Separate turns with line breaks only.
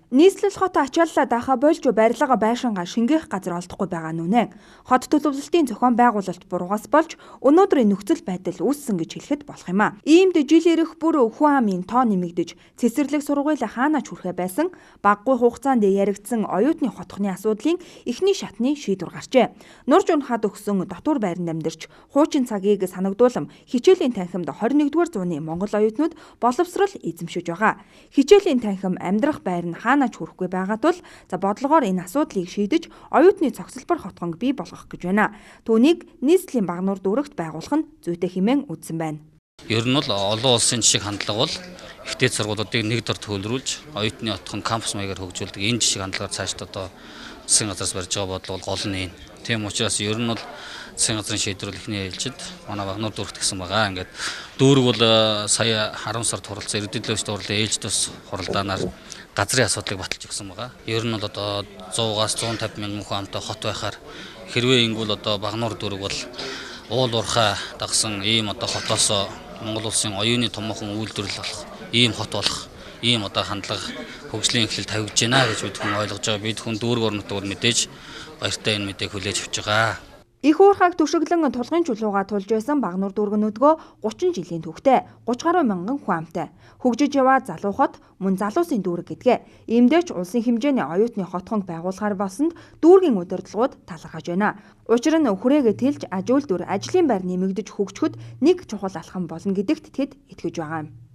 Нийслэл хот ачааллаа даахаа болж барилга байшингаа шингээх газар олдохгүй байгаа нүнэ. Хот төлөвлөлтийн зохион байгуулалт буруугаас болж өнөөдрийн нөхцөл байдал үүссэн гэж хэлэхэд болох юм а. Иймд жил ирэх бүр хүн амын тоо нэмэгдэж цэцэрлэг сургууль хаана ч хүрэхэ байсан баггүй хугацаанд яригдсан оюутны хотхны асуудлын эхний шатны шийдвэр гарчээ. Нурж унахад өгсөн дотуур байранд амьдарч хуучин цагийг санагдуулам хичээлийн танхимд 21-р зууны Монгол оюутнууд боловсрал эзэмшиж байгаа. Хичээлийн танхим амьдрах байр нь хаанаач хүрэхгүй байгаа тул бодлогоор энэ асуудлыг шийдэж оюутны цогцлбор хотгонг бий болгох гэж байна. Түүнийг нийслэлийн багнуур дүүрэгт байгуулах нь зүйтэй хэмээн үзсэн байна.
Ер нь бол олон улсын жишг хандлага бол ихтэй сургуулиудыг нэг дор төлрүүлж оюутны отхон кампус маягаар хөгжүүлдэг энэ жишг хандлагаар цаашд одоо засгийн газраас барьж байгаа бодлого гол нь. Тийм учраас ер нь бол засгийн газрын шийдвэр ихний ээлжид манай багнуур дүүрэгт гисэн байгаа. Ингээд дүүрэг бол сая 10 сард хуралцсан иргэдийн төлөвлөлт хурлын ээлж тус хуралдаанаар газрын асуудлыг баталж өгсөн байгаа. Ер нь бол одоо 100-аас 150 мянган хүн амтай хот байхаар хэрвээ ингүүл одоо багнуур дүүрэг бол уул уурхай дагсан ийм одоо хотоос Монгол улсын оюуны томоохон үйлдвэрлэл болох ийм хот болох ийм одоо хандлага хөгжлийн эхлэл тавьж байна гэж бид хүн ойлгож байгаа. Бид хүн дүүрэг орнотойгоор мэдээж баяртай энэ мэдээг хүлээж авч байгаа.
Их уурхайг түшиглэн тулгын чулууга тулж байсан багнуур дүүрэг нөгөө 30 жилийн түүхтэй 30 гаруй мянган хүн амтай. Хөгжиж яваа залуу хот мөн залуусын дүүрэг гэдгээ. Иймдээч улсын хэмжээний оюутны хотхонг байгуулахаар болсонд дүүргийн удирдлагууд талархаж байна. Учир нь хүрээгээ тэлж аж үйлдвэр ажлын байр нэмэгдэж хөгжөхөд нэг чухал алхам болно гэдэгт тэд итгэж байгаа юм.